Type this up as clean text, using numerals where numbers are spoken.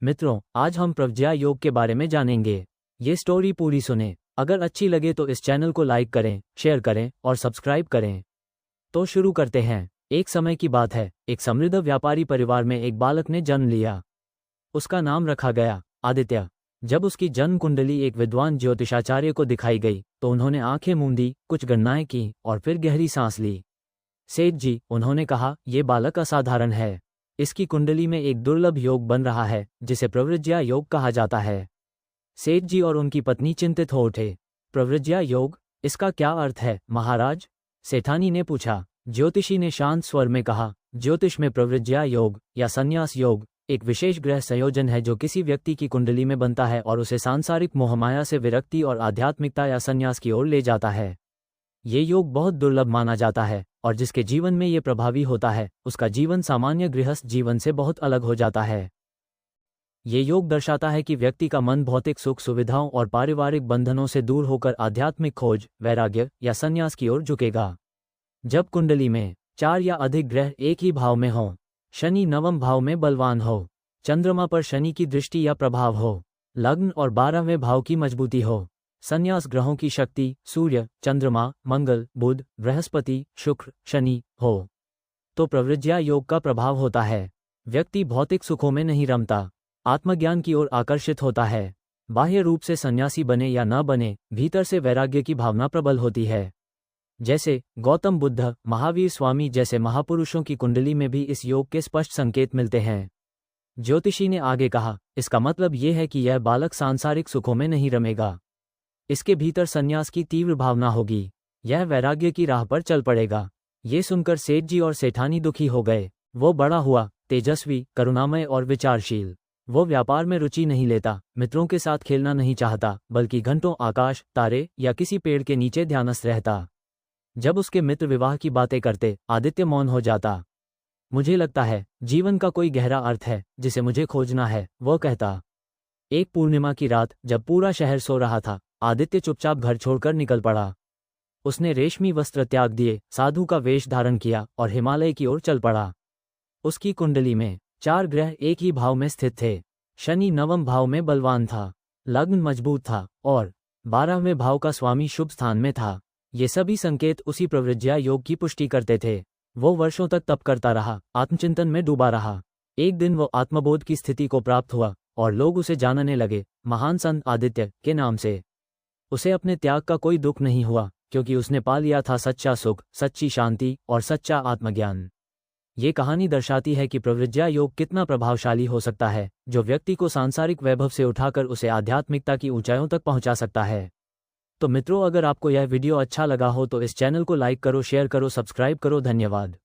मित्रों, आज हम प्रज्ञा योग के बारे में जानेंगे। ये स्टोरी पूरी सुने। अगर अच्छी लगे तो इस चैनल को लाइक करें, शेयर करें और सब्सक्राइब करें। तो शुरू करते हैं। एक समय की बात है, एक समृद्ध व्यापारी परिवार में एक बालक ने जन्म लिया। उसका नाम रखा गया आदित्य। जब उसकी जन्म कुंडली एक विद्वान ज्योतिषाचार्य को दिखाई गई तो उन्होंने आंखें मूंदी, कुछ गणनाएं की और फिर गहरी सांस ली। सेठ जी, उन्होंने कहा, यह बालक असाधारण है। इसकी कुंडली में एक दुर्लभ योग बन रहा है जिसे प्रव्रज्या योग कहा जाता है। सेठ जी और उनकी पत्नी चिंतित हो उठे। प्रव्रज्या योग, इसका क्या अर्थ है महाराज? सेठानी ने पूछा। ज्योतिषी ने शांत स्वर में कहा, ज्योतिष में प्रव्रज्या योग या संन्यास योग एक विशेष ग्रह संयोजन है जो किसी व्यक्ति की कुंडली में बनता है और उसे सांसारिक मोहमाया से विरक्ति और आध्यात्मिकता या संन्यास की ओर ले जाता है। ये योग बहुत दुर्लभ माना जाता है और जिसके जीवन में ये प्रभावी होता है उसका जीवन सामान्य गृहस्थ जीवन से बहुत अलग हो जाता है। ये योग दर्शाता है कि व्यक्ति का मन भौतिक सुख सुविधाओं और पारिवारिक बंधनों से दूर होकर आध्यात्मिक खोज, वैराग्य या संन्यास की ओर झुकेगा। जब कुंडली में 4 या अधिक ग्रह एक ही भाव में हो, शनि 9वें भाव में बलवान हो, चंद्रमा पर शनि की दृष्टि या प्रभाव हो, लग्न और 12वें भाव की मजबूती हो, संन्यास ग्रहों की शक्ति सूर्य, चंद्रमा, मंगल, बुध, बृहस्पति, शुक्र, शनि हो, तो प्रव्रज्या योग का प्रभाव होता है। व्यक्ति भौतिक सुखों में नहीं रमता, आत्मज्ञान की ओर आकर्षित होता है। बाह्य रूप से सन्यासी बने या न बने, भीतर से वैराग्य की भावना प्रबल होती है। जैसे गौतम बुद्ध, महावीर स्वामी जैसे महापुरुषों की कुंडली में भी इस योग के स्पष्ट संकेत मिलते हैं। ज्योतिषी ने आगे कहा, इसका मतलब यह है कि यह बालक सांसारिक सुखों में नहीं रमेगा। इसके भीतर संन्यास की तीव्र भावना होगी। यह वैराग्य की राह पर चल पड़ेगा। ये सुनकर सेठ जी और सेठानी दुखी हो गए। वो बड़ा हुआ, तेजस्वी, करुणामय और विचारशील। वो व्यापार में रुचि नहीं लेता, मित्रों के साथ खेलना नहीं चाहता, बल्कि घंटों आकाश, तारे या किसी पेड़ के नीचे ध्यानस्थ रहता। जब उसके मित्र विवाह की बातें करते, आदित्य मौन हो जाता। मुझे लगता है जीवन का कोई गहरा अर्थ है जिसे मुझे खोजना है, वो कहता। एक पूर्णिमा की रात जब पूरा शहर सो रहा था, आदित्य चुपचाप घर छोड़कर निकल पड़ा। उसने रेशमी वस्त्र त्याग दिए, साधु का वेश धारण किया और हिमालय की ओर चल पड़ा। उसकी कुंडली में 4 ग्रह एक ही भाव में स्थित थे। शनि 9वें भाव में बलवान था, लग्न मजबूत था और 12वें भाव का स्वामी शुभ स्थान में था। ये सभी संकेत उसी प्रव्रज्या योग की पुष्टि करते थे। वो वर्षों तक तप करता रहा, आत्मचिंतन में डूबा रहा। एक दिन वो आत्मबोध की स्थिति को प्राप्त हुआ और लोग उसे जानने लगे महान संत आदित्य के नाम से। उसे अपने त्याग का कोई दुख नहीं हुआ क्योंकि उसने पा लिया था सच्चा सुख, सच्ची शांति और सच्चा आत्मज्ञान। ये कहानी दर्शाती है कि प्रव्रज्या योग कितना प्रभावशाली हो सकता है, जो व्यक्ति को सांसारिक वैभव से उठाकर उसे आध्यात्मिकता की ऊंचाइयों तक पहुंचा सकता है। तो मित्रों, अगर आपको यह वीडियो अच्छा लगा हो तो इस चैनल को लाइक करो, शेयर करो, सब्सक्राइब करो। धन्यवाद।